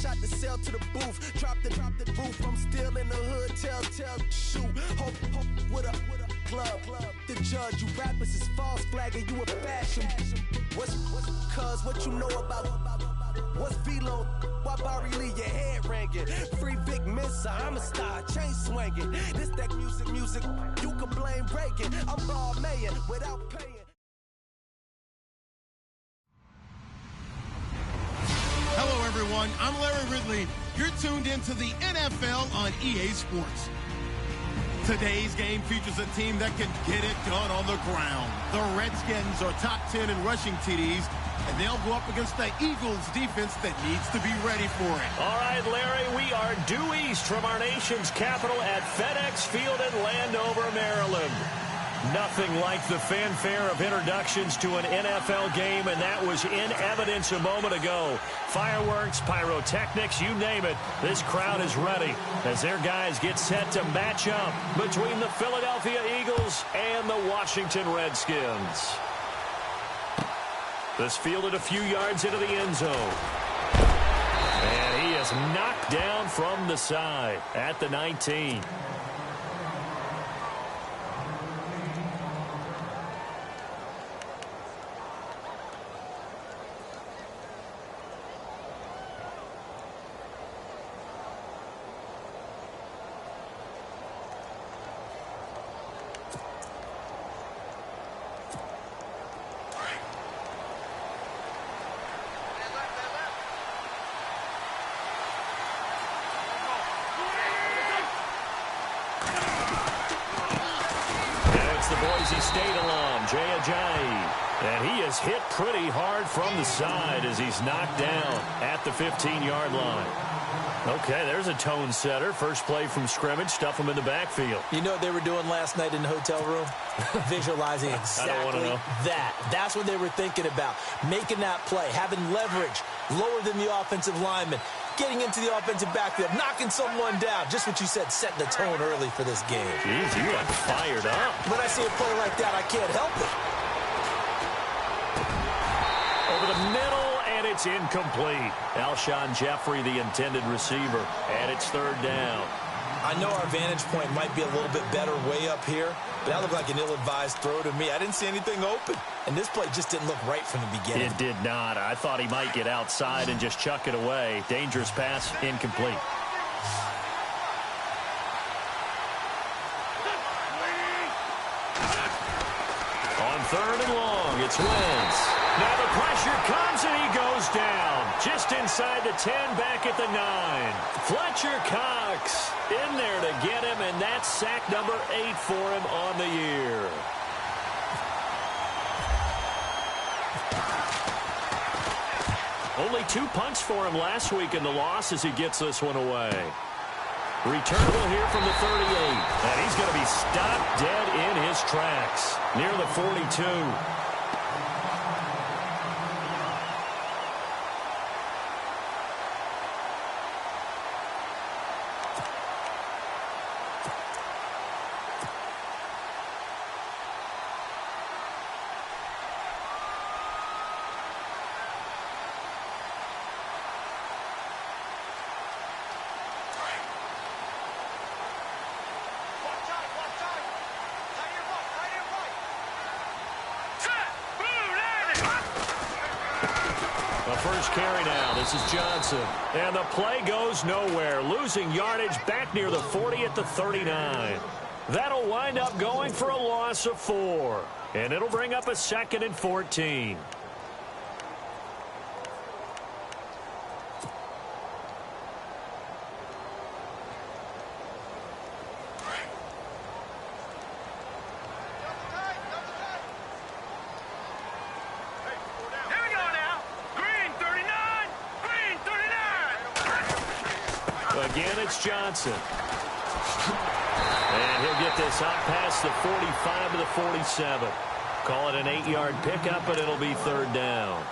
shot the cell to the booth. Drop the booth. I'm still in the hood. Tell, shoot. Hope with a club. The judge, you rappers is false flagging. You a fashion. What's cuz what you know about? What's Velo? Why Barry leave your head ringing? Free Vic Mensa, I'm a star, chain swinging. This that music, you can blame Reagan. I'm ball mayor without paying. Hello, everyone. I'm Larry Ridley. You're tuned into the NFL on EA Sports. Today's game features a team that can get it done on the ground. The Redskins are top 10 in rushing TDs, and they'll go up against the Eagles defense that needs to be ready for it. All right, Larry, we are due east from our nation's capital at FedEx Field in Landover, Maryland. Nothing like the fanfare of introductions to an NFL game, and that was in evidence a moment ago. Fireworks, pyrotechnics, you name it. This crowd is ready as their guys get set to match up between the Philadelphia Eagles and the Washington Redskins. This fielded a few yards into the end zone. And he is knocked down from the side at the 19. Boise State alum, Jay Ajayi. And he is hit pretty hard from the side as he's knocked down at the 15-yard line. Okay, there's a tone setter. First play from scrimmage, stuff him in the backfield. You know what they were doing last night in the hotel room? Visualizing exactly that. That's what they were thinking about. Making that play, having leverage, lower than the offensive lineman, getting into the offensive backfield, knocking someone down. Just what you said, setting the tone early for this game. Jeez, you are fired up. When I see a play like that, I can't help it. Over the middle, and it's incomplete. Alshon Jeffrey, the intended receiver, and it's third down. I know our vantage point might be a little bit better way up here, but that looked like an ill-advised throw to me. I didn't see anything open, and this play just didn't look right from the beginning. It did not. I thought he might get outside and just chuck it away. Dangerous pass, incomplete. On third and long, it's Wentz. Now the pressure comes, and he goes down. Just inside the 10, back at the 9. Fletcher Cox in there to get him, and that's sack number 8 for him on the year. Only 2 punts for him last week in the loss as he gets this one away. Returnable here from the 38, and he's going to be stopped dead in his tracks near the 42. First carry now. This is Johnson. And the play goes nowhere. Losing yardage back near the 40 at the 39. That'll wind up going for a loss of 4. And it'll bring up a 2nd and 14. Again, it's Johnson. And he'll get this up past the 45 to the 47. Call it an 8-yard pickup, but it'll be third down.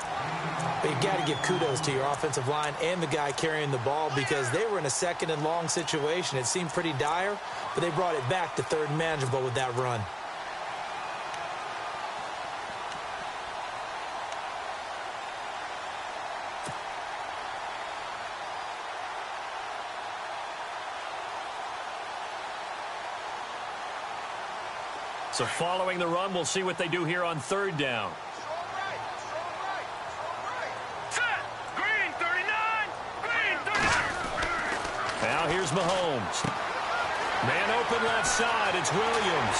But you've got to give kudos to your offensive line and the guy carrying the ball because they were in a 2nd and long situation. It seemed pretty dire, but they brought it back to 3rd and manageable with that run. So following the run, we'll see what they do here on third down. Now here's Mahomes. Man open left side. It's Williams.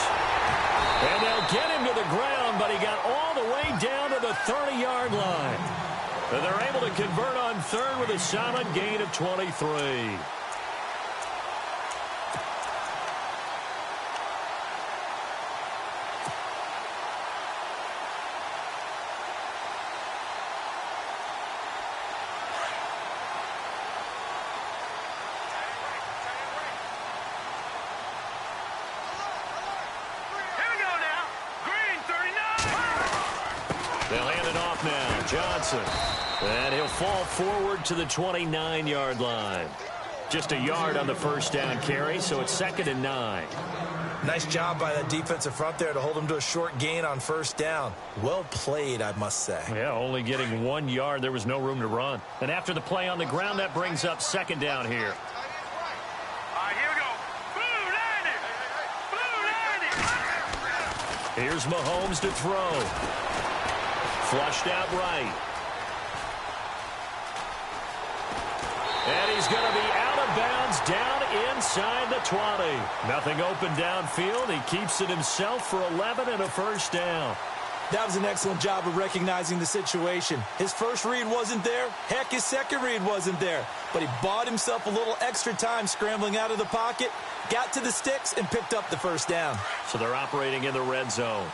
And they'll get him to the ground, but he got all the way down to the 30-yard line. And they're able to convert on third with a solid gain of 23. They'll hand it off now. Johnson. And he'll fall forward to the 29-yard line. Just a yard on the first down carry, so it's 2nd and 9. Nice job by that defensive front there to hold him to a short gain on first down. Well played, I must say. Yeah, only getting 1 yard. There was no room to run. And after the play on the ground, that brings up 2nd down here. Here's Mahomes to throw. Flushed out right. And he's going to be out of bounds down inside the 20. Nothing open downfield. He keeps it himself for 11 and a first down. That was an excellent job of recognizing the situation. His first read wasn't there. Heck, his second read wasn't there. But he bought himself a little extra time scrambling out of the pocket, got to the sticks, and picked up the first down. So they're operating in the red zone.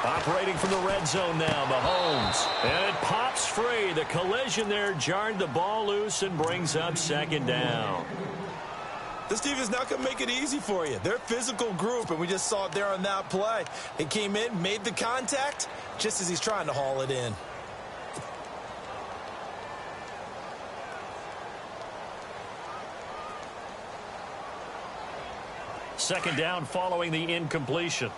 Operating from the red zone now, Mahomes. And it pops free. The collision there jarred the ball loose and brings up 2nd down. This team is not going to make it easy for you. They're a physical group, and we just saw it there on that play. He came in, made the contact, just as he's trying to haul it in. Second down following the incompletion.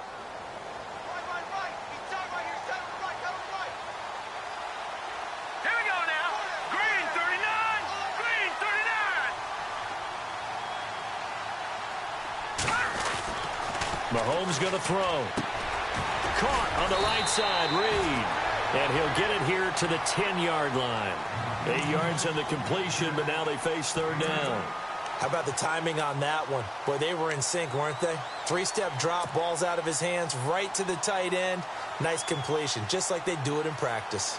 Mahomes going to throw. Caught on the right side, Reed. And he'll get it here to the 10-yard line. 8 yards on the completion, but now they face third down. How about the timing on that one? Boy, they were in sync, weren't they? 3-step drop, balls out of his hands, right to the tight end. Nice completion, just like they do it in practice.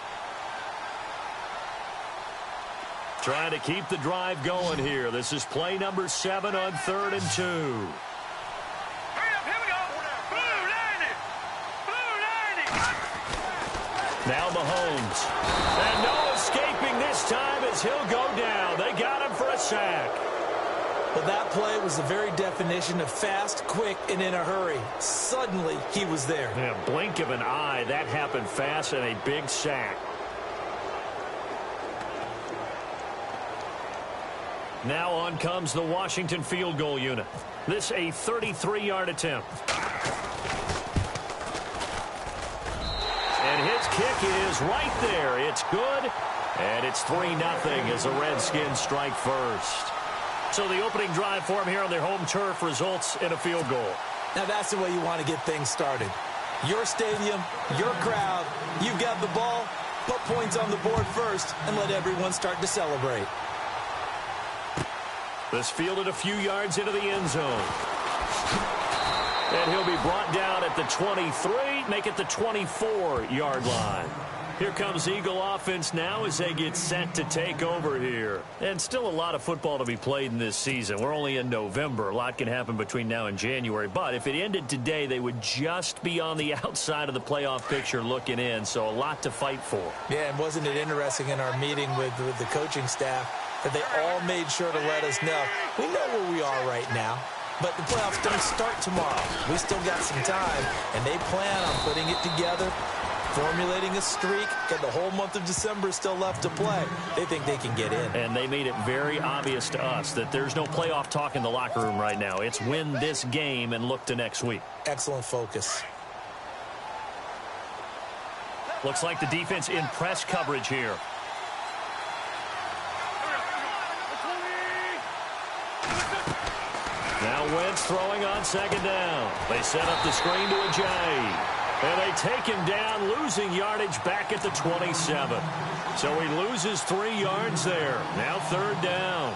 Trying to keep the drive going here. This is play number 7 on 3rd and 2. Now Mahomes. And no escaping this time as he'll go down. They got him for a sack. Well, that play was the very definition of fast, quick, and in a hurry. Suddenly, he was there. Yeah, blink of an eye. That happened fast and a big sack. Now on comes the Washington field goal unit. This a 33-yard attempt. And his kick is right there. It's good. And it's 3-0 as the Redskins strike first. So the opening drive for him here on their home turf results in a field goal. Now that's the way you want to get things started. Your stadium, your crowd, you've got the ball, put points on the board first, and let everyone start to celebrate. This fielded a few yards into the end zone. And he'll be brought down at the 23, make it the 24-yard line. Here comes Eagle offense now as they get set to take over here. And still a lot of football to be played in this season. We're only in November. A lot can happen between now and January. But if it ended today, they would just be on the outside of the playoff picture looking in. So a lot to fight for. Yeah, and wasn't it interesting in our meeting with the coaching staff that they all made sure to let us know, we know where we are right now. But the playoffs don't start tomorrow. We still got some time, and they plan on putting it together, formulating a streak. Got the whole month of December still left to play. They think they can get in. And they made it very obvious to us that there's no playoff talk in the locker room right now. It's win this game and look to next week. Excellent focus. Looks like the defense in press coverage here. Now Wentz throwing on second down. They set up the screen to Ajayi. And they take him down, losing yardage back at the 27. So he loses 3 yards there. Now third down.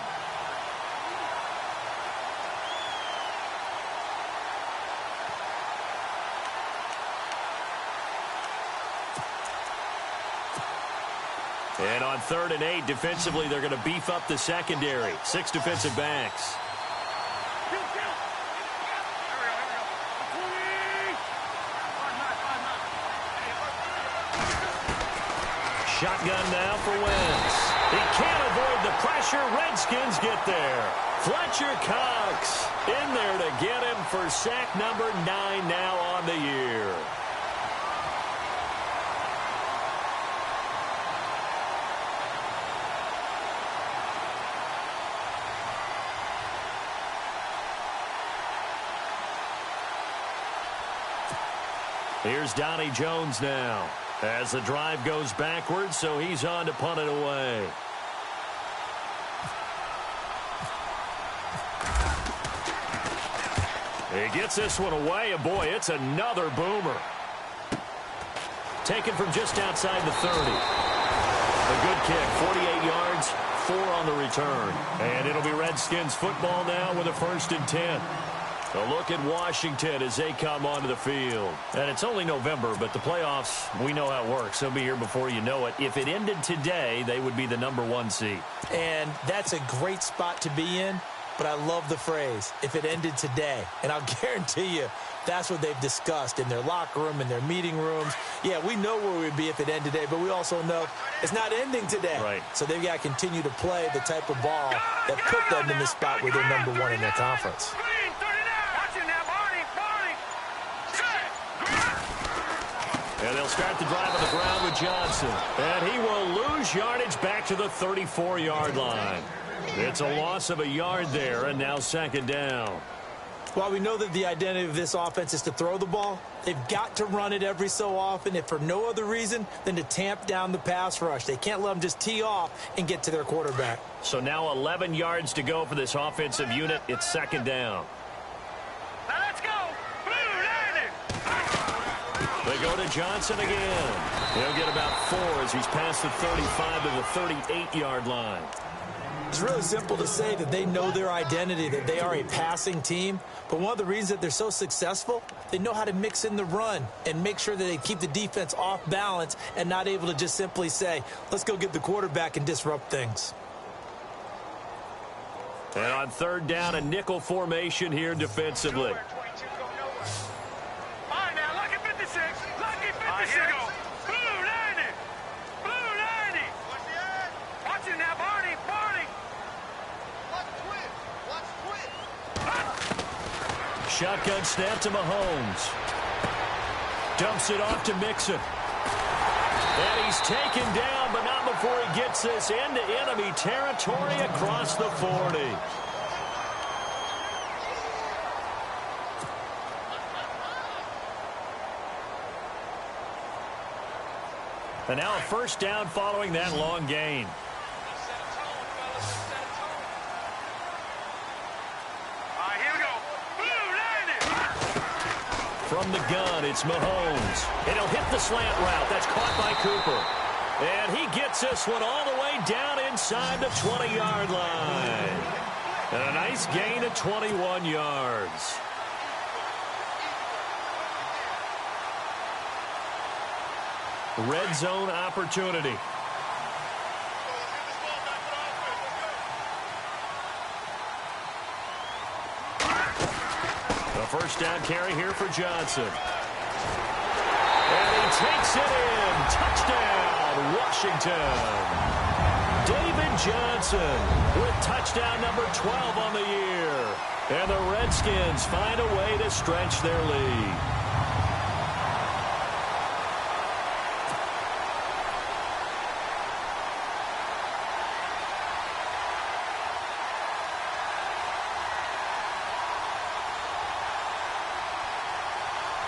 And on 3rd and 8, defensively, they're going to beef up the secondary. 6 defensive backs. Shotgun now for Wentz. He can't avoid the pressure. Redskins get there. Fletcher Cox in there to get him for sack number 9 now on the year. Here's Donnie Jones now as the drive goes backwards, so he's on to punt it away. He gets this one away, and boy, it's another boomer. Taken from just outside the 30. A good kick, 48 yards, 4 on the return. And it'll be Redskins football now with a 1st and 10. A look at Washington as they come onto the field. And it's only November, but the playoffs, we know how it works. They'll be here before you know it. If it ended today, they would be the number 1 seed. And that's a great spot to be in, but I love the phrase, if it ended today. And I'll guarantee you, that's what they've discussed in their locker room, in their meeting rooms. Yeah, we know where we'd be if it ended today, but we also know it's not ending today. Right. So they've got to continue to play the type of ball that put them in the spot where they're number 1 in their conference. And they'll start the drive on the ground with Johnson. And he will lose yardage back to the 34-yard line. It's a loss of a yard there, and now 2nd down. While we know that the identity of this offense is to throw the ball, they've got to run it every so often, if for no other reason than to tamp down the pass rush. They can't let them just tee off and get to their quarterback. So now 11 yards to go for this offensive unit. It's 2nd down. Now let's go. They go to Johnson again. He'll get about 4 as he's past the 35 to the 38-yard line. It's really simple to say that they know their identity, that they are a passing team. But one of the reasons that they're so successful, they know how to mix in the run and make sure that they keep the defense off balance and not able to just simply say, let's go get the quarterback and disrupt things. And on 3rd down, a nickel formation here defensively. Here we go. Blue 90. Blue 90. Watch it now, Barney. Barney. Watch twit. Shotgun snap to Mahomes. Dumps it off to Mixon. And he's taken down, but not before he gets this into enemy territory across the 40. And now a 1st down following that long gain. Here we go. Blue 90. From the gun, it's Mahomes. And he'll hit the slant route. That's caught by Cooper. And he gets this one all the way down inside the 20-yard line. And a nice gain of 21 yards. Red zone opportunity. The 1st down carry here for Johnson. And he takes it in. Touchdown, Washington. David Johnson with touchdown number 12 on the year. And the Redskins find a way to stretch their lead.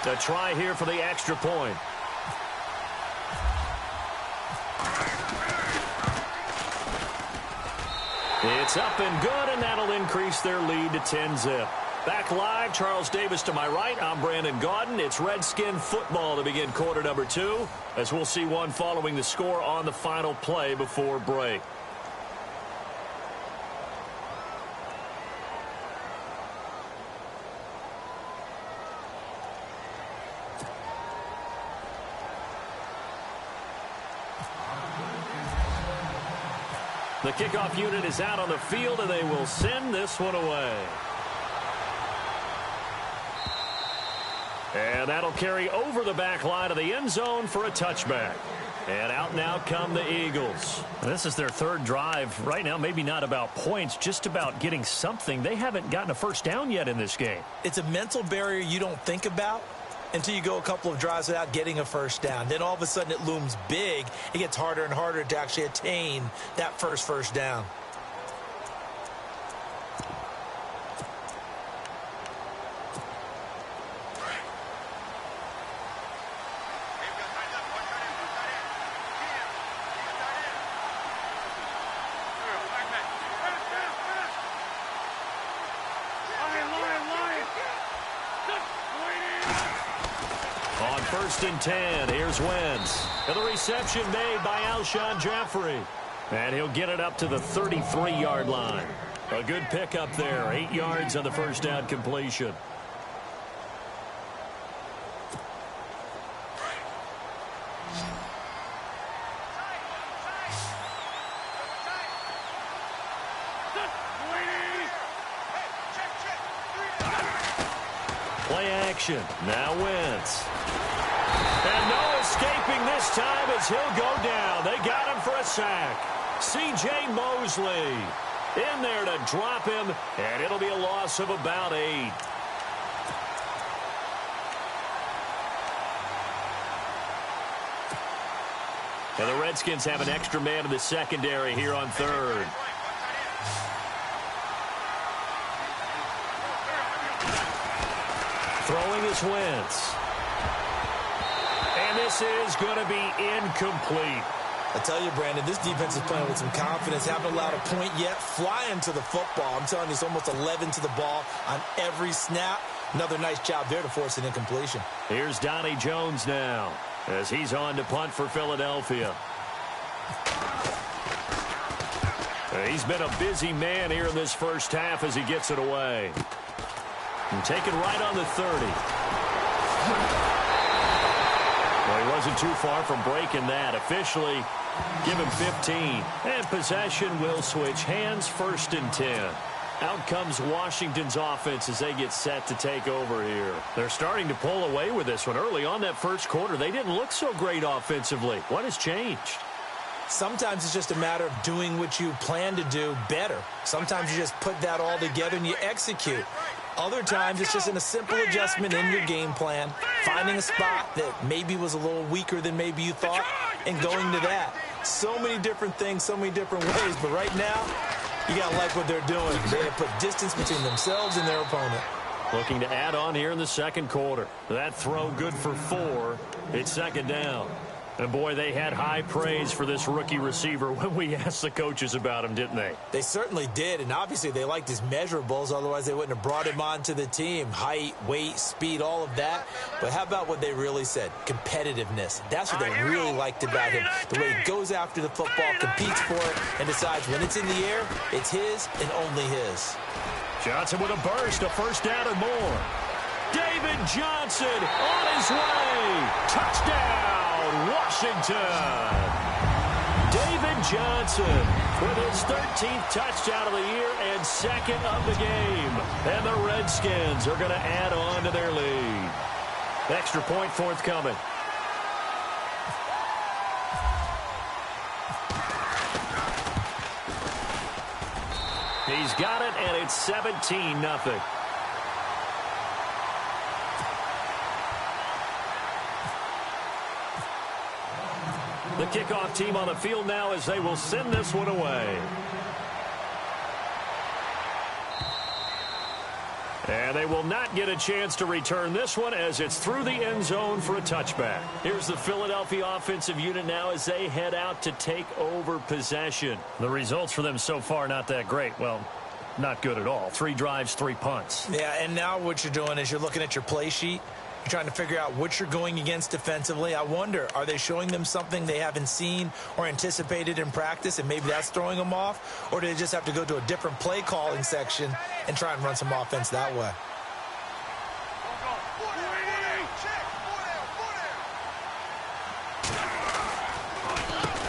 A try here for the extra point. It's up and good, and that'll increase their lead to 10-zip. Back live, Charles Davis to my right. I'm Brandon Gaudin. It's Redskin football to begin quarter number 2, as we'll see one following the score on the final play before break. The kickoff unit is out on the field, and they will send this one away. And that'll carry over the back line of the end zone for a touchback. And out now come the Eagles. This is their third drive. Right now, maybe not about points, just about getting something. They haven't gotten a first down yet in this game. It's a mental barrier you don't think about until you go a couple of drives without getting a first down. Then all of a sudden it looms big. It gets harder and harder to actually attain that first down. First and 10. Here's Wentz. And the reception made by Alshon Jeffrey. And he'll get it up to the 33-yard line. A good pickup there. 8 yards on the first down completion. Play action. Now Wentz. And no escaping this time as he'll go down. They got him for a sack. C.J. Mosley in there to drop him, and it'll be a loss of about 8. And the Redskins have an extra man in the secondary here on third. Throwing is Wentz. And this is going to be incomplete. I tell you, Brandon, this defense is playing with some confidence. Haven't allowed a point yet. Flying to the football. I'm telling you, it's almost 11 to the ball on every snap. Another nice job there to force an incompletion. Here's Donnie Jones now as he's on to punt for Philadelphia. He's been a busy man here in this first half as he gets it away. And taken right on the 30. Well, he wasn't too far from breaking that. Officially, give him 15. And possession will switch hands, first and 10. Out comes Washington's offense as they get set to take over here. They're starting to pull away with this one. Early on that first quarter, they didn't look so great offensively. What has changed? Sometimes it's just a matter of doing what you plan to do better. Sometimes you just put that all together and you execute. Other times it's just in a simple adjustment in your game plan, finding a spot that maybe was a little weaker than maybe you thought, and going to that. So many different things, so many different ways, but right now, you got to like what they're doing. They have put distance between themselves and their opponent. Looking to add on here in the second quarter. That throw good for 4. It's second down. And, boy, they had high praise for this rookie receiver when we asked the coaches about him, didn't they? They certainly did, and obviously they liked his measurables. Otherwise, they wouldn't have brought him onto the team. Height, weight, speed, all of that. But how about what they really said? Competitiveness. That's what they really liked about him. The way he goes after the football, competes for it, and decides when it's in the air, it's his and only his. Johnson with a burst, a first down or more. David Johnson on his way. Touchdown, Washington. David Johnson with his 13th touchdown of the year and second of the game. And the Redskins are going to add on to their lead. Extra point forthcoming. He's got it, and it's 17-0. The kickoff team on the field now as they will send this one away. And they will not get a chance to return this one as it's through the end zone for a touchback. Here's the Philadelphia offensive unit now as they head out to take over possession. The results for them so far not that great. Well, not good at all. 3 drives, 3 punts. Yeah, and now what you're doing is you're looking at your play sheet. You're trying to figure out what you're going against defensively. I wonder, are they showing them something they haven't seen or anticipated in practice, and maybe that's throwing them off? Or do they just have to go to a different play calling section and try and run some offense that way?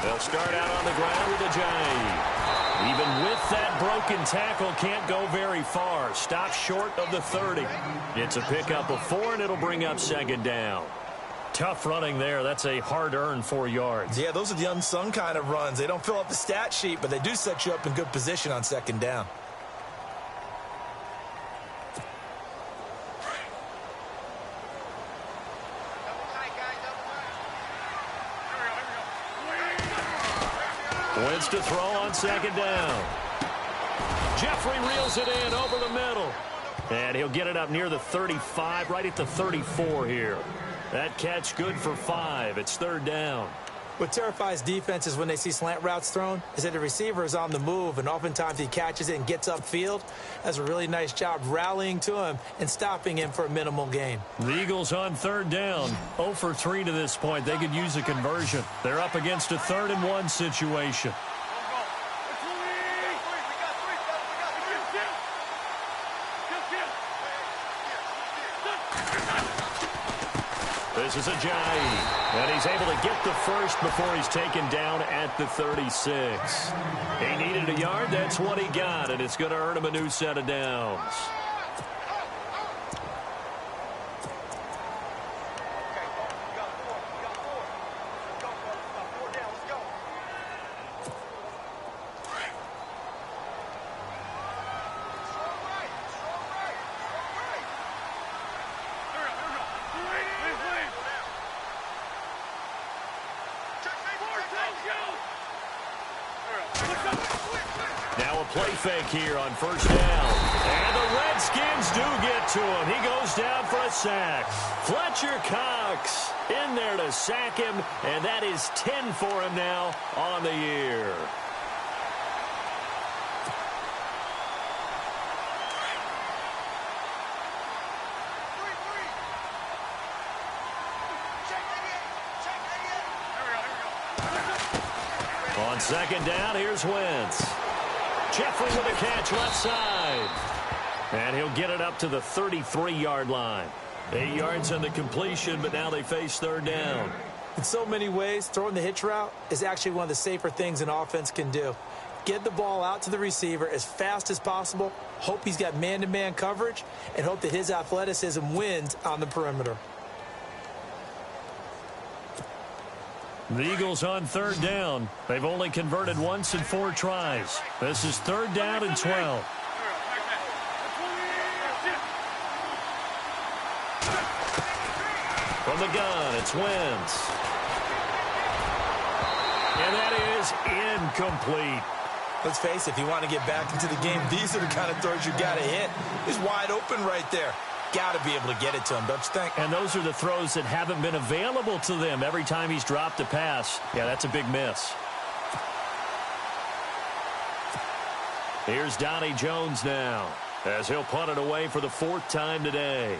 They'll start out on the ground with a Ajayi. Even with that broken tackle, can't go very far. Stop short of the 30. It's a pickup of 4, and it'll bring up 2nd down. Tough running there. That's a hard-earned 4 yards. Yeah, those are the unsung kind of runs. They don't fill up the stat sheet, but they do set you up in good position on 2nd down. Wentz to throw on 2nd down. Jeffrey reels it in over the middle. And he'll get it up near the 35, right at the 34 here. That catch good for 5. It's 3rd down. What terrifies defenses when they see slant routes thrown is that the receiver is on the move, and oftentimes he catches it and gets upfield. Does a really nice job rallying to him and stopping him for a minimal gain. The Eagles on 3rd down. 0 for 3 to this point. They could use a conversion. They're up against a 3rd and 1 situation. This is Ajayi. And he's able to get the first before he's taken down at the 36. He needed a yard. That's what he got, and it's going to earn him a new set of downs. Now a play fake here on 1st down. And the Redskins do get to him. He goes down for a sack. Fletcher Cox in there to sack him, and that is 10 for him now on the year. On 2nd down, here's Wentz. Jeffrey with a catch left side. And he'll get it up to the 33-yard line. 8 yards on the completion, but now they face 3rd down. In so many ways, throwing the hitch route is actually one of the safer things an offense can do. Get the ball out to the receiver as fast as possible, hope he's got man-to-man coverage, and hope that his athleticism wins on the perimeter. The Eagles on 3rd down. They've only converted once in 4 tries. This is 3rd down and 12. From the gun, it's Wentz. And that is incomplete. Let's face it, if you want to get back into the game, these are the kind of throws you got to hit. He's wide open right there. Got to be able to get it to him, don't you think? And those are the throws that haven't been available to them every time he's dropped a pass. Yeah, that's a big miss. Here's Donnie Jones now, as he'll punt it away for the 4th time today.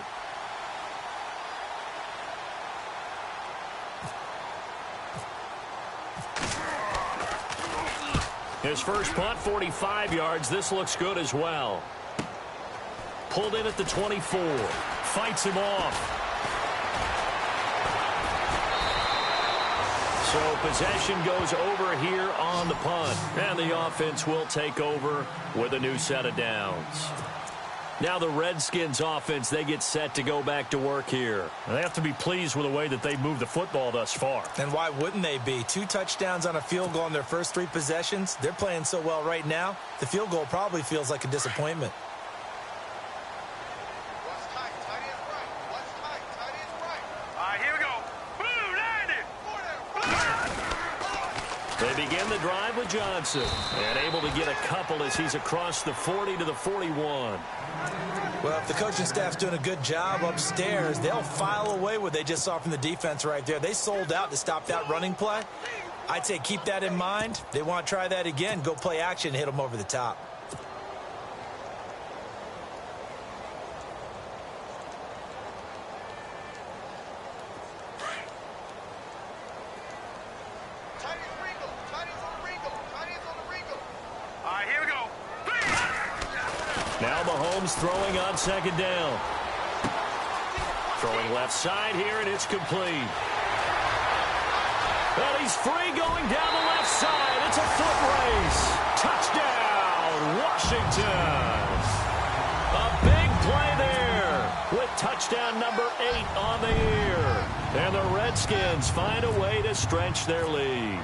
His first punt, 45 yards. This looks good as well. Pulled in at the 24. Fights him off. So possession goes over here on the punt. And the offense will take over with a new set of downs. Now the Redskins offense, they get set to go back to work here. They have to be pleased with the way that they've moved the football thus far. And why wouldn't they be? 2 touchdowns on a field goal in their first 3 possessions. They're playing so well right now, the field goal probably feels like a disappointment. Here we go. Blue 90. They begin the drive with Johnson. And able to get a couple as he's across the 40 to the 41. Well, if the coaching staff's doing a good job upstairs, they'll file away what they just saw from the defense right there. They sold out to stop that running play. I'd say keep that in mind. They want to try that again. Go play action and hit them over the top. Now Mahomes throwing on second down. Throwing left side here, and it's complete. Well, he's free going down the left side. It's a foot race. Touchdown, Washington. A big play there with touchdown number 8 on the year. And the Redskins find a way to stretch their lead.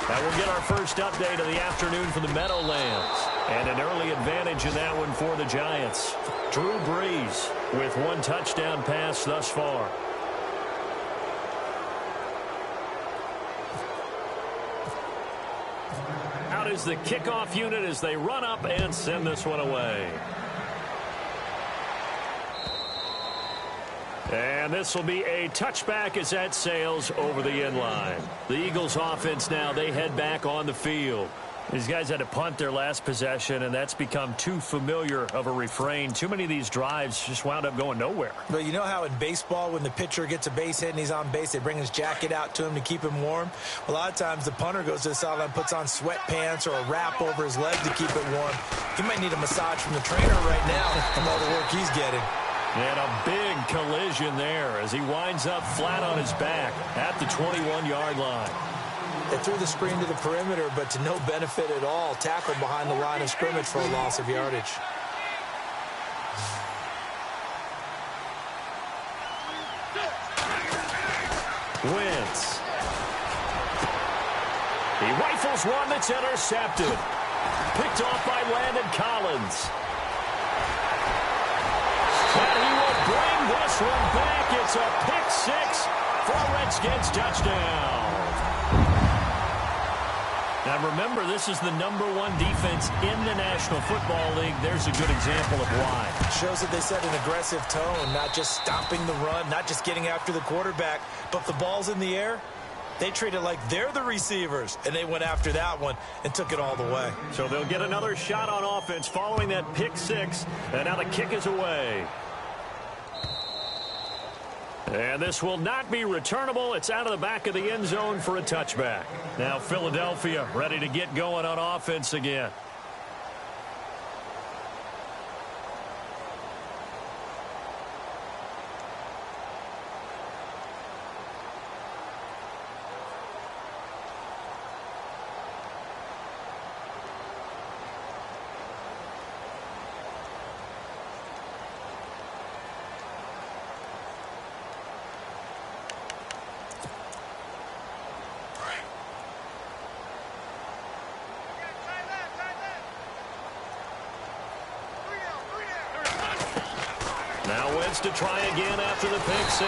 Now we'll get our first update of the afternoon from the Meadowlands. And an early advantage in that one for the Giants. Drew Brees with 1 touchdown pass thus far. Out is the kickoff unit as they run up and send this one away. And this will be a touchback as that sails over the end line. The Eagles offense now, they head back on the field. These guys had to punt their last possession, and that's become too familiar of a refrain. Too many of these drives just wound up going nowhere. But you know how in baseball, when the pitcher gets a base hit and he's on base, they bring his jacket out to him to keep him warm? A lot of times the punter goes to the sideline, puts on sweatpants or a wrap over his leg to keep it warm. He might need a massage from the trainer right now from all the work he's getting. And a big collision there as he winds up flat on his back at the 21-yard line. They threw the screen to the perimeter, but to no benefit at all. Tackled behind the line of scrimmage for a loss of yardage. Wentz. He rifles one that's intercepted. Picked off by Landon Collins. And he will bring this one back. It's a pick-6 for a Redskins touchdown. Now remember, this is the #1 defense in the National Football League. There's a good example of why. Shows that they set an aggressive tone, not just stopping the run, not just getting after the quarterback, but if the ball's in the air, they treat it like they're the receivers, and they went after that one and took it all the way. So they'll get another shot on offense following that pick-6, and now the kick is away. And this will not be returnable. It's out of the back of the end zone for a touchback. Now Philadelphia ready to get going on offense again. Now Wentz to try again after the pick-6.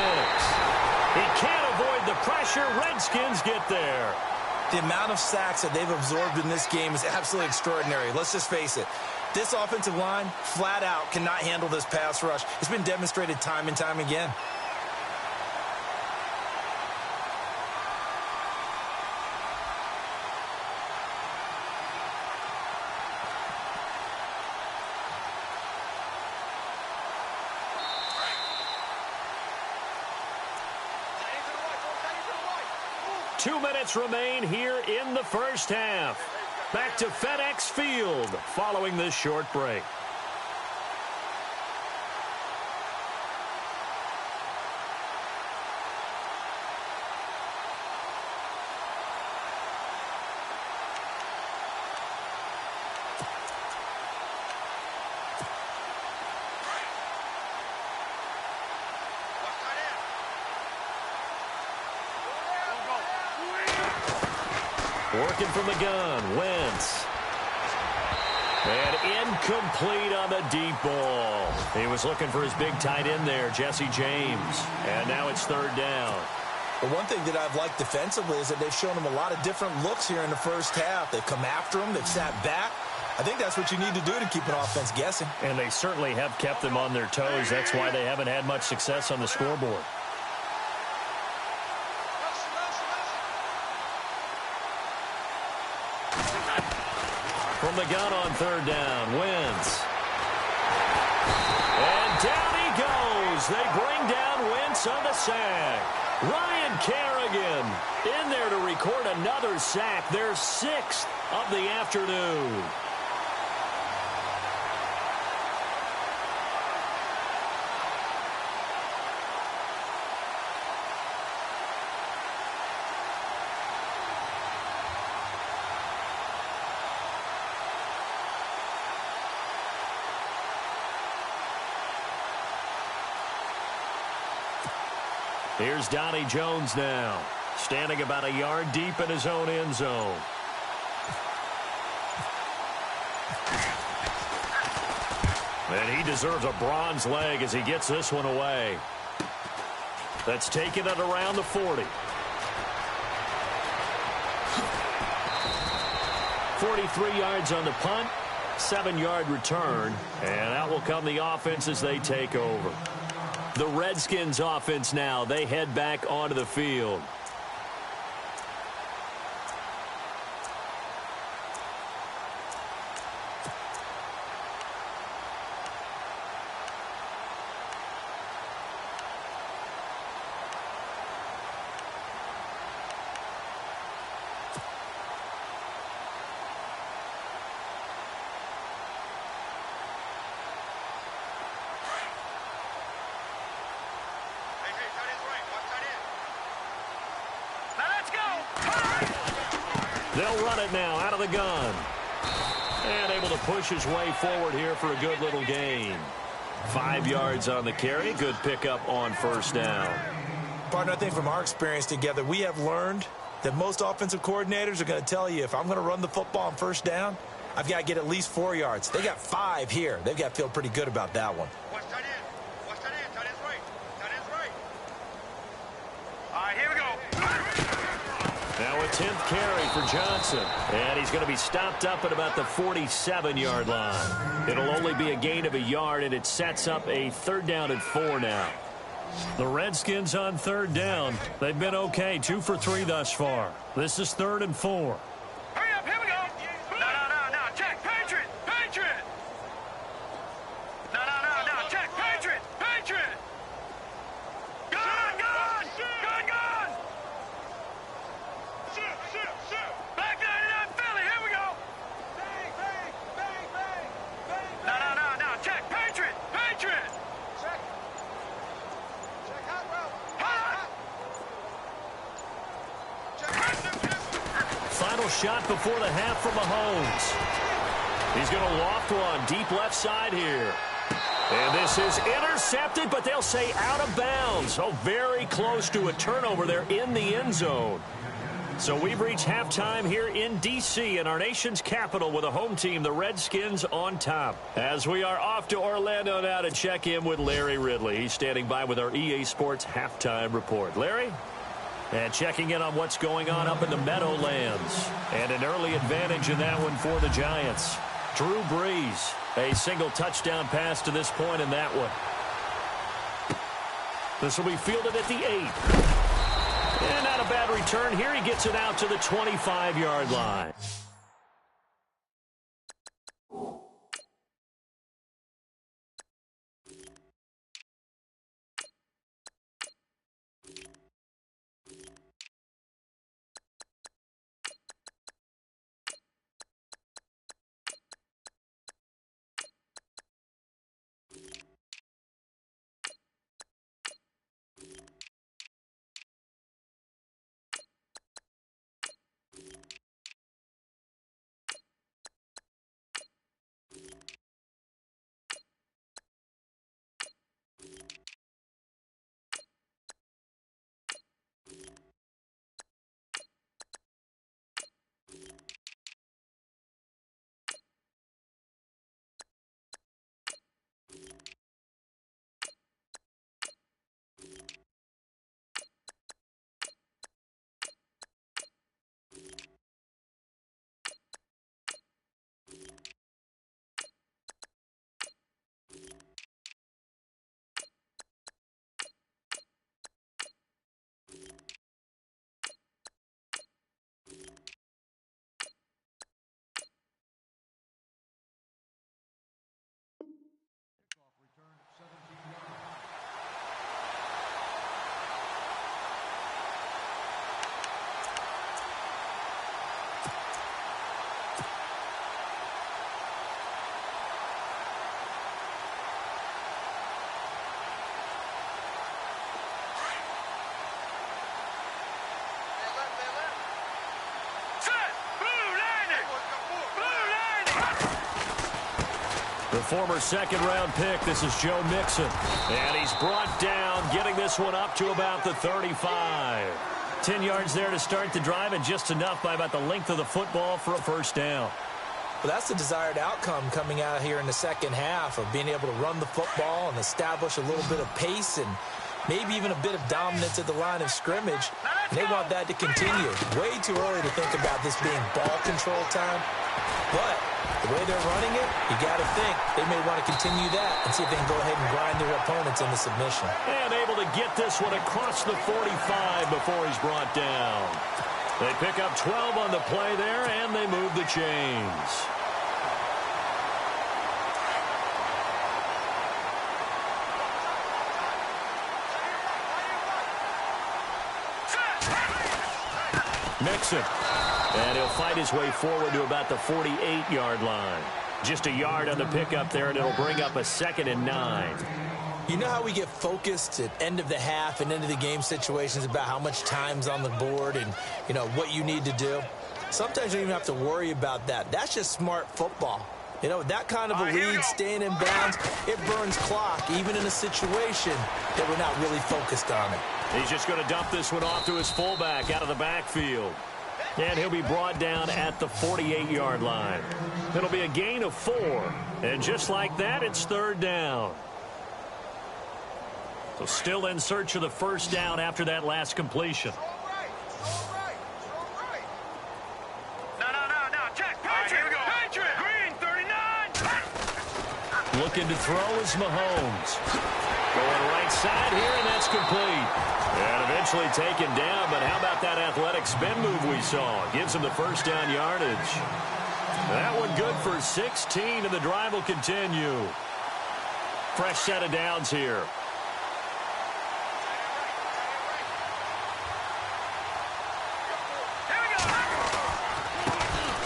He can't avoid the pressure. Redskins get there. The amount of sacks that they've absorbed in this game is absolutely extraordinary. Let's just face it. This offensive line, flat out, cannot handle this pass rush. It's been demonstrated time and time again. Two minutes remain here in the first half. Back to FedEx Field following this short break. Working from the gun, Wentz. And incomplete on the deep ball. He was looking for his big tight end there, Jesse James. And now it's third down. But one thing that I've liked defensively is that they've shown him a lot of different looks here in the first half. They've come after him. They've sat back. I think that's what you need to do to keep an offense guessing. And they certainly have kept them on their toes. That's why they haven't had much success on the scoreboard. From the gun on third down, Wentz. And down he goes. They bring down Wentz on the sack. Ryan Kerrigan in there to record another sack, their 6th of the afternoon. Here's Donnie Jones now, standing about a yard deep in his own end zone. And he deserves a bronze leg as he gets this one away. That's taking it around the 40. 43 yards on the punt, 7-yard return, and out will come the offense as they take over. The Redskins offense now, they head back onto the field. They'll run it now out of the gun. And able to push his way forward here for a good little gain. 5 yards on the carry. Good pickup on first down. Partner, I think from our experience together, we have learned that most offensive coordinators are going to tell you, if I'm going to run the football on first down, I've got to get at least 4 yards. They got 5 here. They've got to feel pretty good about that one. Watch tight end. Watch tight end. Tight end's right. Tight end's right. All right, here we go. Now a 10th carry for Johnson. And he's going to be stopped up at about the 47-yard line. It'll only be a gain of a yard, and it sets up a 3rd down and 4 now. The Redskins on 3rd down. They've been okay, 2 for 3 thus far. This is 3rd and 4. Hurry up, here we go. No, check, Patriot, Patriot. No, check, Patriot, Patriot. Gun. Back 99 Philly, here we go. Bang. No, check, Patriot. Check hot route. Final shot before the half from Mahomes. He's going to loft one deep left side here. And this is intercepted, but they'll say out of bounds. So very close to a turnover there in the end zone. So we've reached halftime here in D.C. in our nation's capital with a home team, the Redskins, on top. As we are off to Orlando now to check in with Larry Ridley. He's standing by with our EA Sports halftime report. Larry? And checking in on what's going on up in the Meadowlands. And an early advantage in that one for the Giants. Drew Brees, a single touchdown pass to this point in that one. This will be fielded at the 8. And not a bad return here. He gets it out to the 25-yard line. The former second-round pick, this is Joe Mixon. And he's brought down, getting this one up to about the 35. 10 yards there to start the drive, and just enough by about the length of the football for a first down. Well, that's the desired outcome coming out here in the second half of being able to run the football and establish a little bit of pace and maybe even a bit of dominance at the line of scrimmage. And they want that to continue. Way too early to think about this being ball control time. But the way they're running it, you got to think they may want to continue that and see if they can go ahead and grind their opponents into submission. And able to get this one across the 45 before he's brought down. They pick up 12 on the play there, and they move the chains. Mixon. And he'll fight his way forward to about the 48-yard line. Just a yard on the pickup there, and it'll bring up a 2nd and 9. You know how we get focused at end of the half and end of the game situations about how much time's on the board and, you know, what you need to do? Sometimes you don't even have to worry about that. That's just smart football. You know, that kind of a lead, staying in bounds, it burns clock, even in a situation that we're not really focused on it. He's just going to dump this one off to his fullback out of the backfield. And he'll be brought down at the 48-yard line. It'll be a gain of 4. And just like that, it's 3rd down. So still in search of the first down after that last completion. No. Check. Patriot. Green, 39. Looking to throw is Mahomes. Going right side here, and that's complete. And eventually taken down, but how about that athletic spin move we saw? Gives him the first down yardage. That one good for 16, and the drive will continue. Fresh set of downs here.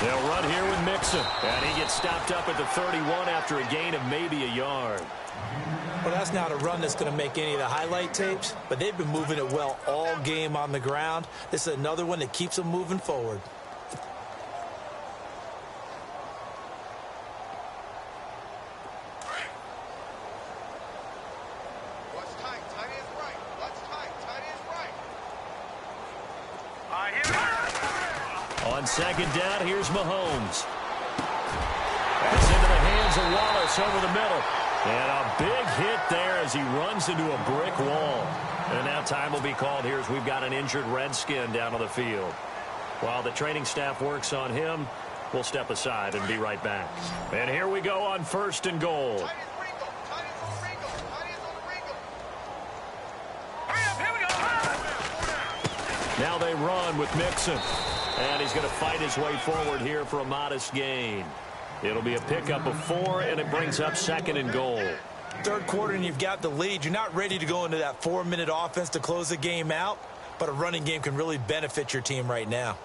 They'll run here with Mixon. And he gets stopped up at the 31 after a gain of maybe a yard. Well, that's not a run that's going to make any of the highlight tapes, but they've been moving it well all game on the ground. This is another one that keeps them moving forward. On second down, here's Mahomes. That's into the hands of Wallace over the middle. And a big hit there as he runs into a brick wall. And now time will be called here as we've got an injured Redskin down on the field. While the training staff works on him, we'll step aside and be right back. And here we go on 1st and goal. Now they run with Mixon. And he's going to fight his way forward here for a modest gain. It'll be a pickup of 4, and it brings up 2nd and goal. Third quarter, and you've got the lead. You're not ready to go into that 4-minute offense to close the game out, but a running game can really benefit your team right now.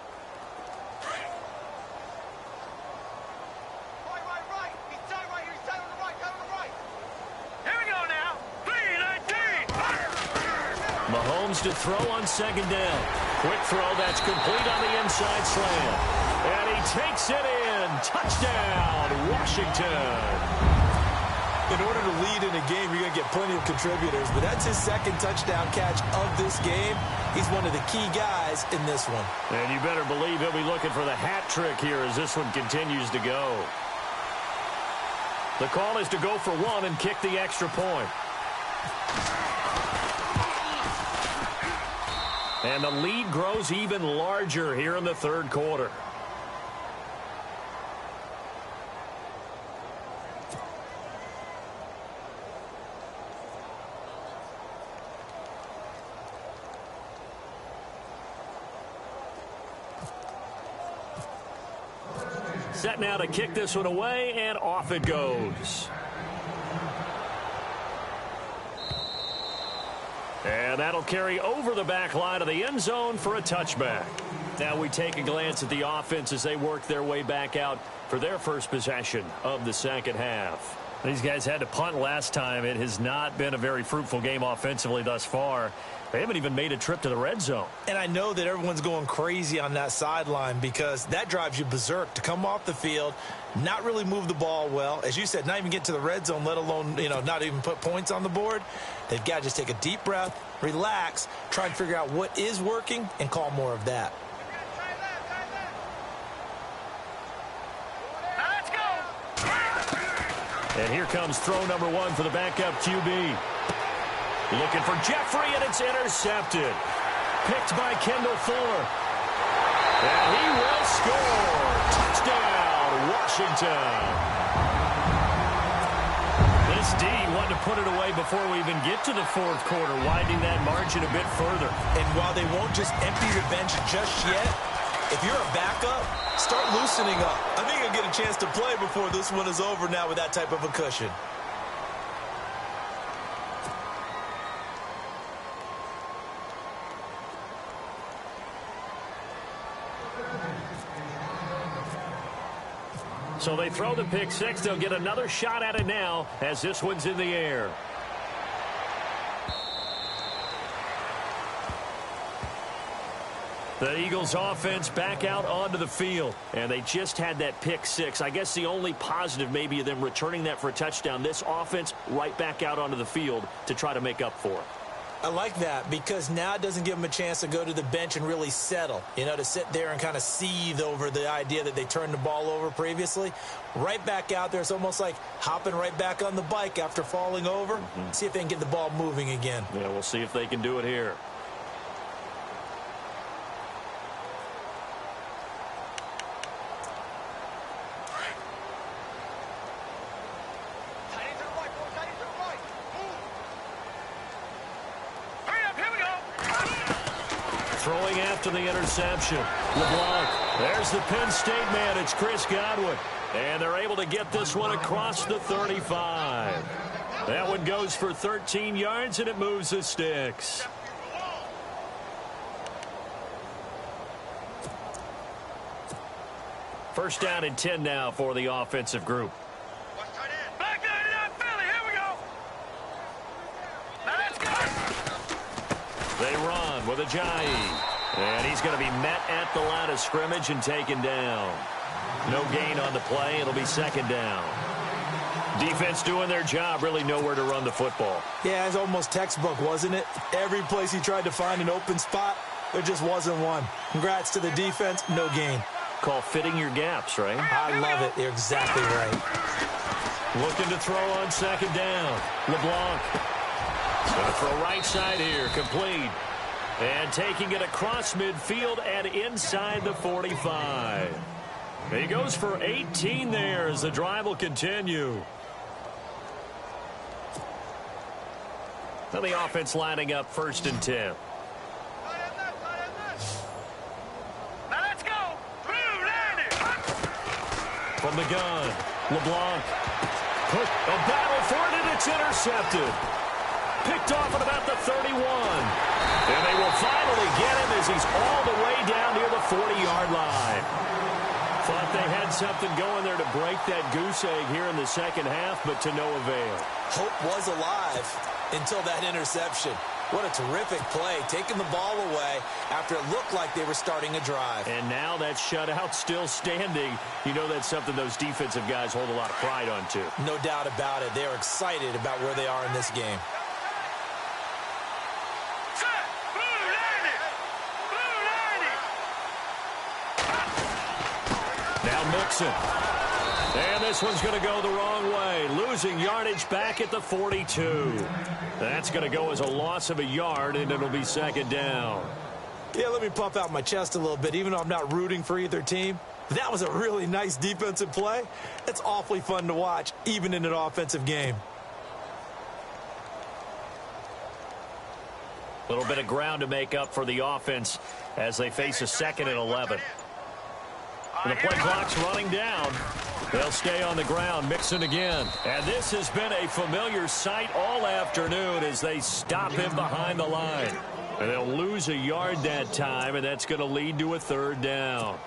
Here we go now. 3-19. Mahomes to throw on 2nd down. Quick throw, that's complete on the inside slant. And he takes it in. Touchdown, Washington. In order to lead in a game, you're going to get plenty of contributors, but that's his 2nd touchdown catch of this game. He's one of the key guys in this one. And you better believe he'll be looking for the hat trick here as this one continues to go. The call is to go for 1 and kick the extra point. And the lead grows even larger here in the 3rd quarter. Set now to kick this one away, and off it goes. And that'll carry over the back line of the end zone for a touchback. Now we take a glance at the offense as they work their way back out for their first possession of the second half. These guys had to punt last time. It has not been a very fruitful game offensively thus far. They haven't even made a trip to the red zone. And I know that everyone's going crazy on that sideline because that drives you berserk to come off the field, not really move the ball well. As you said, not even get to the red zone, let alone, not even put points on the board. They've got to just take a deep breath, relax, try and figure out what is working and call more of that. Let's go. And here comes throw number 1 for the backup QB. Looking for Jeffrey, and it's intercepted. Picked by Kendall Fuller. And he will score. Touchdown, Washington. This D wanted to put it away before we even get to the fourth quarter, widening that margin a bit further. And while they won't just empty the bench just yet, if you're a backup, start loosening up. I think you'll get a chance to play before this one is over now with that type of a cushion. So they throw the pick six. They'll get another shot at it now as this one's in the air. The Eagles offense back out onto the field, and they just had that pick six. I guess the only positive maybe of them returning that for a touchdown. This offense right back out onto the field to try to make up for it. I like that because now it doesn't give them a chance to go to the bench and really settle, to sit there and kind of seethe over the idea that they turned the ball over previously. Right back out there, it's almost like hopping right back on the bike after falling over. See if they can get the ball moving again. Yeah, we'll see if they can do it here. Throwing after the interception. LeBlanc. There's the Penn State man. It's Chris Godwin. And they're able to get this one across the 35. That one goes for 13 yards, and it moves the sticks. First down and 10 now for the offensive group. Back in Philly. Here we go. Now let's go. They run with Ajayi. And he's going to be met at the line of scrimmage and taken down. No gain on the play. It'll be second down. Defense doing their job. Really nowhere to run the football. Yeah, it's almost textbook, wasn't it? Every place he tried to find an open spot, there just wasn't one. Congrats to the defense. No gain. Call fitting your gaps, right? I love it. You're exactly right. Looking to throw on second down. LeBlanc. Going to throw right side here. Complete. And taking it across midfield and inside the 45. He goes for 18 there as the drive will continue. Now the offense lining up first and 10. Now let's go. From the gun, LeBlanc. A battle for it, and it's intercepted. Picked off at about the 31. And they will finally get him as he's all the way down near the 40-yard line. Thought they had something going there to break that goose egg here in the second half, but to no avail. Hope was alive until that interception. What a terrific play, taking the ball away after it looked like they were starting a drive. And now that shutout still standing. You know that's something those defensive guys hold a lot of pride on, too. No doubt about it. They're excited about where they are in this game. Now Mixon. And this one's going to go the wrong way. Losing yardage back at the 42. That's going to go as a loss of a yard, and it'll be second down. Yeah, let me puff out my chest a little bit, even though I'm not rooting for either team. That was a really nice defensive play. It's awfully fun to watch, even in an offensive game. A little bit of ground to make up for the offense as they face a 2nd and 11. And the play clock's running down. They'll stay on the ground. Mixon again. And this has been a familiar sight all afternoon as they stop him behind the line. And they'll lose a yard that time, and that's going to lead to a third down.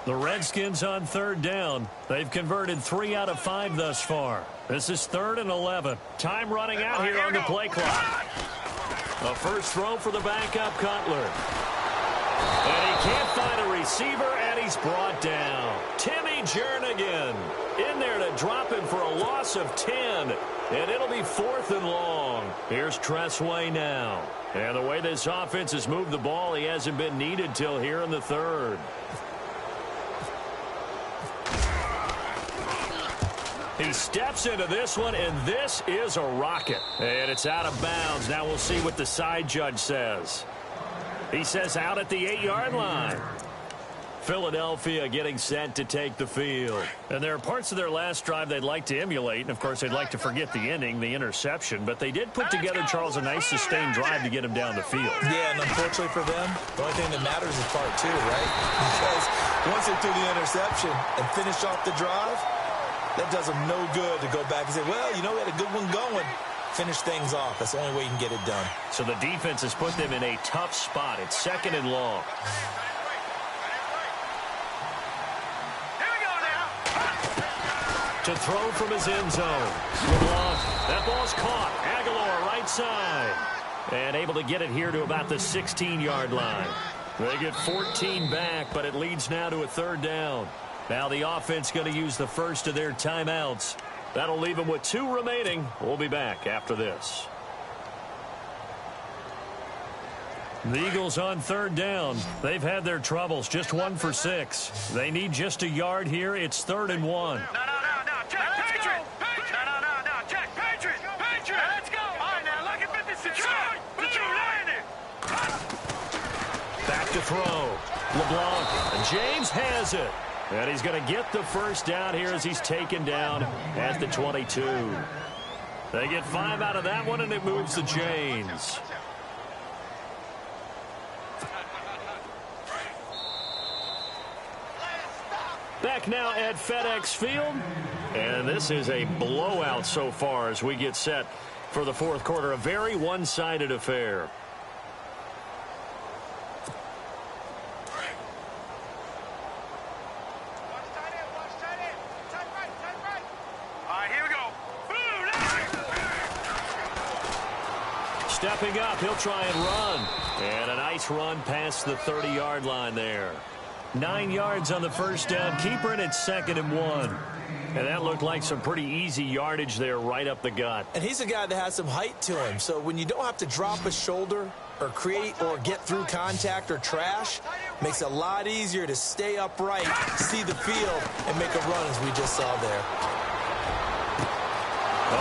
The Redskins on third down. They've converted 3 out of 5 thus far. This is 3rd and 11. Time running out here on the play clock. A first throw for the backup Cutler. And he can't find a receiver, and he's brought down. Timmy Jernigan in there to drop him for a loss of 10. And it'll be 4th and long. Here's Tressway now. And the way this offense has moved the ball, he hasn't been needed till here in the 3rd. He steps into this one, and this is a rocket. And it's out of bounds. Now we'll see what the side judge says. He says out at the 8-yard line. Philadelphia getting set to take the field. And there are parts of their last drive they'd like to emulate. And, of course, they'd like to forget the ending, the interception. But they did put together, Charles, a nice sustained drive to get him down the field. Yeah, and unfortunately for them, the only thing that matters is part 2, right? Because once they threw the interception and finished off the drive, that does them no good to go back and say, well, you know, we had a good one going. Finish things off. That's the only way you can get it done. So the defense has put them in a tough spot. It's 2nd and long. To throw from his end zone. LeBlanc. That ball's caught. Aguilar right side. And able to get it here to about the 16-yard line. They get 14 back, but it leads now to a 3rd down. Now the offense going to use the first of their timeouts. That'll leave them with 2 remaining. We'll be back after this. The Eagles on 3rd down. They've had their troubles. Just 1 for 6. They need just a yard here. It's 3rd and 1. No. Check, Patriot. No. Check, Patriot. Let's go. All right, now, look at this. Did you land it? Back to throw. LeBlanc. And James has it. And he's going to get the first down here as he's taken down at the 22. They get 5 out of that one, and it moves to James. Back now at FedEx Field. And this is a blowout so far as we get set for the 4th quarter. A very one-sided affair. Stepping up, he'll try and run. And a nice run past the 30-yard line there. 9 yards on the first down. Keeper in at 2nd and 1. And that looked like some pretty easy yardage there right up the gut. And he's a guy that has some height to him. So when you don't have to drop a shoulder or create or get through contact or trash, makes it a lot easier to stay upright, see the field, and make a run as we just saw there.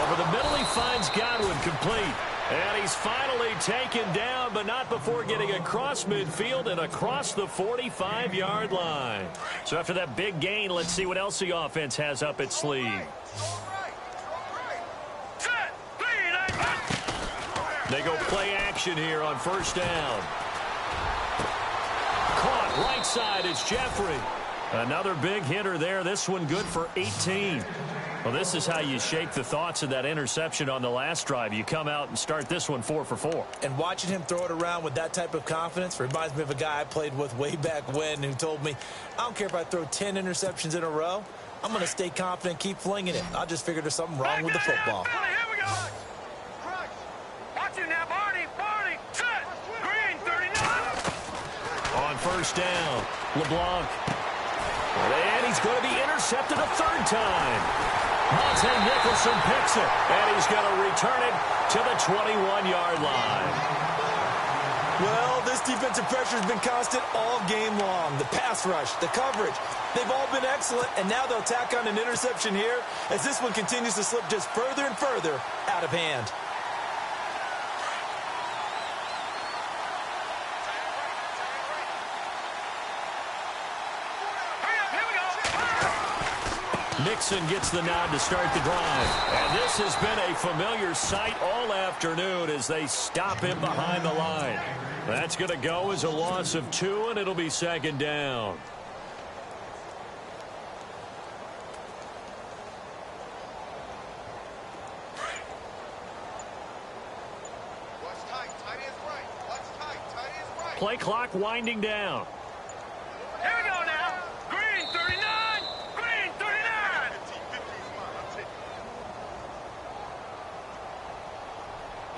Over the middle, he finds Godwin complete. And he's finally taken down, but not before getting across midfield and across the 45-yard line. So after that big gain, let's see what else the offense has up its sleeve. They go play action here on 1st down. Caught right side, it's Jeffrey. Another big hitter there. This one good for 18. Well, this is how you shake the thoughts of that interception on the last drive. You come out and start this one 4 for 4. And watching him throw it around with that type of confidence reminds me of a guy I played with way back when who told me, I don't care if I throw 10 interceptions in a row. I'm going to stay confident, keep flinging it. I just figured there's something wrong with the football. Here we go. Watch it now, Barney. Set. Green, 39. On 1st down, LeBlanc. And he's going to be intercepted a 3rd time. Monte Nicholson picks it, and he's going to return it to the 21-yard line. Well, this defensive pressure has been constant all game long. The pass rush, the coverage, they've all been excellent, and now they'll tack on an interception here as this one continues to slip just further and further out of hand. Nixon gets the nod to start the drive. And this has been a familiar sight all afternoon as they stop him behind the line. That's going to go as a loss of 2, and it'll be 2nd down. Play clock winding down. Here we go now. Green,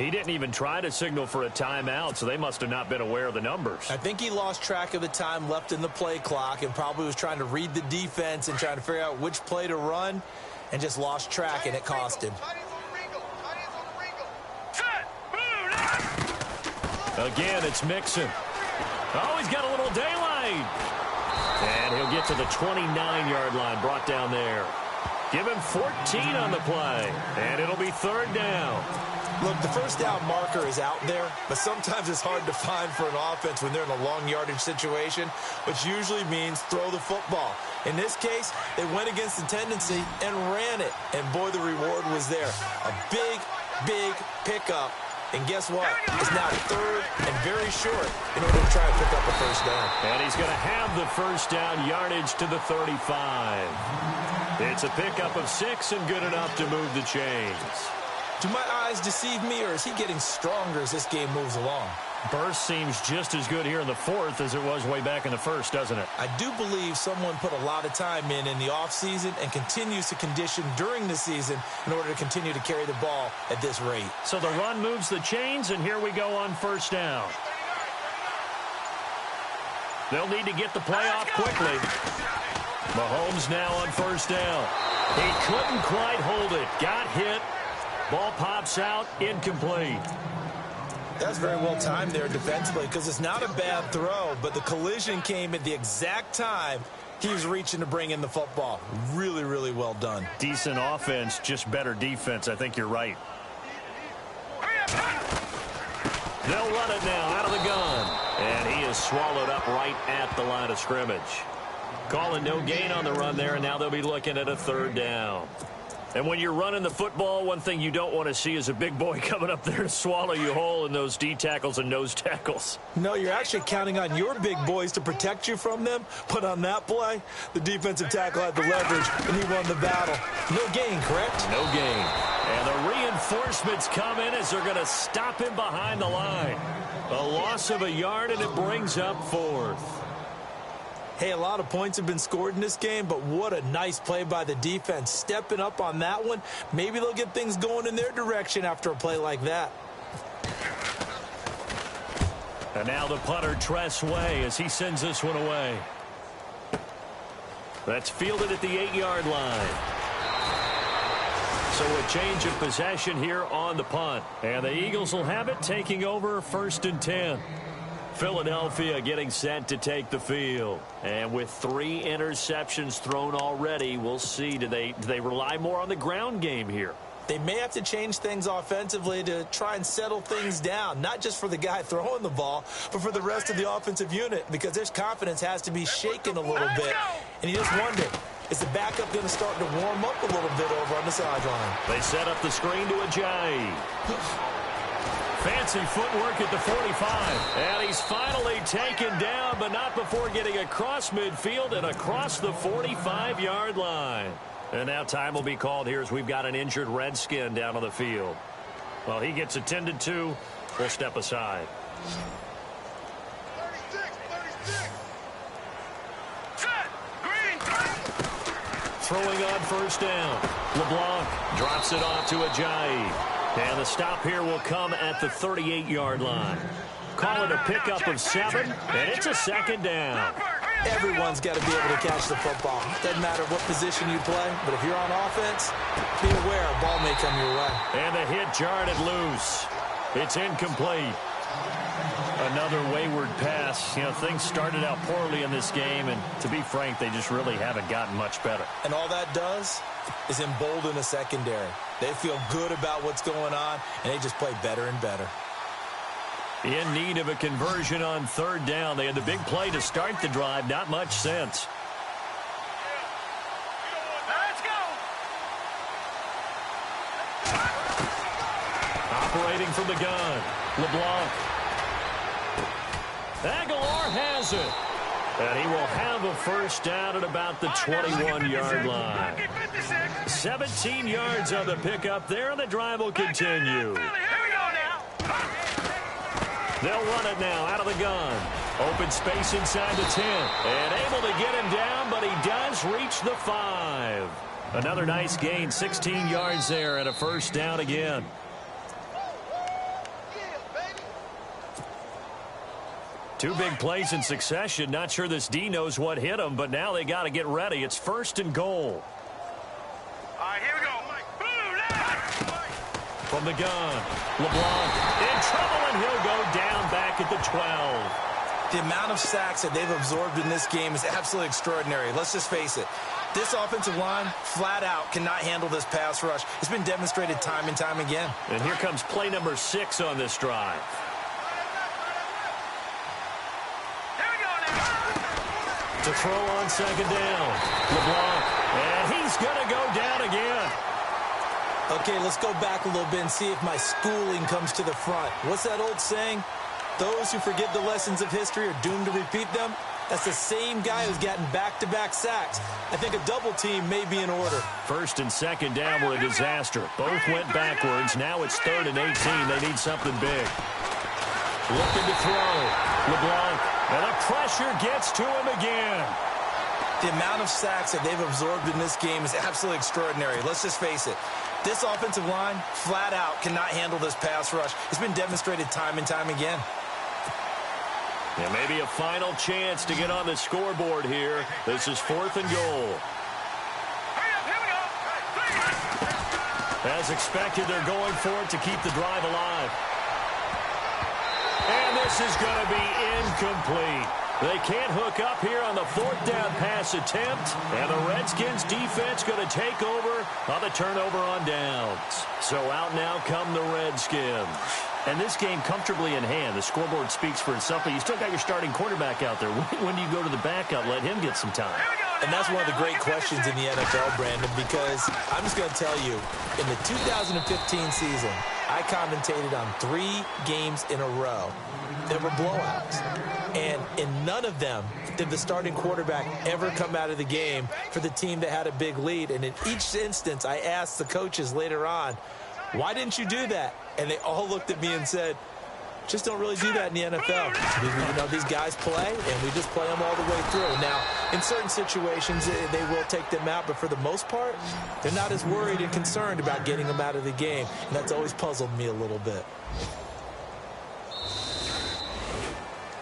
He didn't even try to signal for a timeout, so they must have not been aware of the numbers. I think he lost track of the time left in the play clock and probably was trying to read the defense and trying to figure out which play to run and just lost track, and it cost him. Again, it's Mixon. Oh, he's got a little daylight. And he'll get to the 29-yard line, brought down there. Give him 14 on the play, and it'll be third down. Look, the first down marker is out there, but sometimes it's hard to find for an offense when they're in a long yardage situation, which usually means throw the football. In this case, they went against the tendency and ran it, and boy, the reward was there. A big, big pickup. And guess what? It's now third and very short in order to try and pick up a first down. And he's going to have the first down yardage to the 35. It's a pickup of 6 and good enough to move the chains. Do my eyes deceive me, or is he getting stronger as this game moves along? Burst seems just as good here in the fourth as it was way back in the first, doesn't it? I do believe someone put a lot of time in the offseason and continues to condition during the season in order to continue to carry the ball at this rate. So the run moves the chains, and here we go on first down. They'll need to get the play off quickly. Mahomes now on first down. He couldn't quite hold it. Got hit. Ball pops out. Incomplete. That's very well timed there defensively because it's not a bad throw, but the collision came at the exact time he was reaching to bring in the football. Really, really well done. Decent offense, just better defense. I think you're right. They'll run it now out of the gun. And he is swallowed up right at the line of scrimmage. Calling no gain on the run there, and now they'll be looking at a third down. And when you're running the football, one thing you don't want to see is a big boy coming up there to swallow you whole in those D tackles and nose tackles. No, you're actually counting on your big boys to protect you from them. But on that play, the defensive tackle had the leverage, and he won the battle. No gain, correct? No gain. And the reinforcements come in as they're going to stop him behind the line. A loss of a yard, and it brings up fourth. Hey, a lot of points have been scored in this game, but what a nice play by the defense. Stepping up on that one, maybe they'll get things going in their direction after a play like that. And now the punter, Tress Way, as he sends this one away. That's fielded at the 8-yard line. So a change of possession here on the punt. And the Eagles will have it, taking over 1st and 10. Philadelphia getting set to take the field. And with 3 interceptions thrown already, we'll see. Do they rely more on the ground game here? They may have to change things offensively to try and settle things down, not just for the guy throwing the ball, but for the rest of the offensive unit, because their confidence has to be shaken a little bit. And you just wonder, is the backup going to start to warm up a little bit over on the sideline? They set up the screen to Ajayi. Fancy footwork at the 45. And he's finally taken down, but not before getting across midfield and across the 45-yard line. And now time will be called here as we've got an injured Redskin down on the field. Well, he gets attended to. We'll step aside. 36. Throwing on first down. LeBlanc drops it off to Ajayi. And the stop here will come at the 38-yard line. Call it a pickup of 7, and it's a 2nd down. Everyone's got to be able to catch the football. Doesn't matter what position you play, but if you're on offense, be aware a ball may come your way. And the hit jarred it loose. It's incomplete. Another wayward pass. You know, things started out poorly in this game, and to be frank, they just really haven't gotten much better. And all that does is embolden a secondary. They feel good about what's going on, and they just play better and better. In need of a conversion on 3rd down. They had the big play to start the drive. Not much sense. Let's go. Operating from the gun. LeBlanc. Aguilar has it. And he will have a first down at about the 21-yard line. 17 yards on the pickup there, and the drive will continue. They'll run it now out of the gun. Open space inside the 10. And able to get him down, but he does reach the 5. Another nice gain, 16 yards there, and a first down again. Two big plays in succession. Not sure this D knows what hit him, but now they got to get ready. It's 1st and goal. All right, here we go. From the gun, LeBlanc in trouble, and he'll go down back at the 12. The amount of sacks that they've absorbed in this game is absolutely extraordinary. Let's just face it. This offensive line, flat out, cannot handle this pass rush. It's been demonstrated time and time again. And here comes play number 6 on this drive. To throw on 2nd down. LeBlanc, and he's going to go down again. Okay, let's go back a little bit and see if my schooling comes to the front. What's that old saying? Those who forget the lessons of history are doomed to repeat them. That's the same guy who's gotten back-to-back sacks. I think a double team may be in order. 1st and 2nd down were a disaster. Both went backwards. Now it's 3rd and 18. They need something big. Looking to throw. LeBlanc, and the pressure gets to him again. The amount of sacks that they've absorbed in this game is absolutely extraordinary. Let's just face it. This offensive line, flat out, cannot handle this pass rush. It's been demonstrated time and time again. And maybe a final chance to get on the scoreboard here. This is 4th and goal. As expected, they're going for it to keep the drive alive. And this is going to be incomplete. They can't hook up here on the 4th down pass attempt. And the Redskins defense going to take over on the turnover on downs. So out now come the Redskins. And this game comfortably in hand. The scoreboard speaks for itself, but you still got your starting quarterback out there. When do you go to the backup? Let him get some time. And that's one of the great questions in the NFL, Brandon, because I'm just going to tell you, in the 2015 season, I commentated on 3 games in a row. There were blowouts. And in none of them did the starting quarterback ever come out of the game for the team that had a big lead. And in each instance, I asked the coaches later on, why didn't you do that? And they all looked at me and said, just don't really do that in the NFL. You know, these guys play, and we just play them all the way through. Now, in certain situations, they will take them out, but for the most part, they're not as worried and concerned about getting them out of the game. And that's always puzzled me a little bit.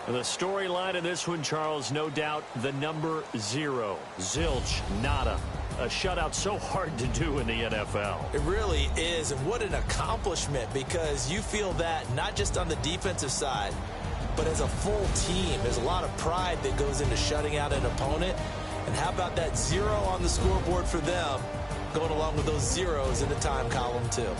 The storyline of this one, Charles, no doubt the number 0. Zilch, nada. A shutout so hard to do in the NFL. It really is, and what an accomplishment, because you feel that not just on the defensive side, but as a full team. There's a lot of pride that goes into shutting out an opponent. And how about that 0 on the scoreboard for them, going along with those zeros in the time column too.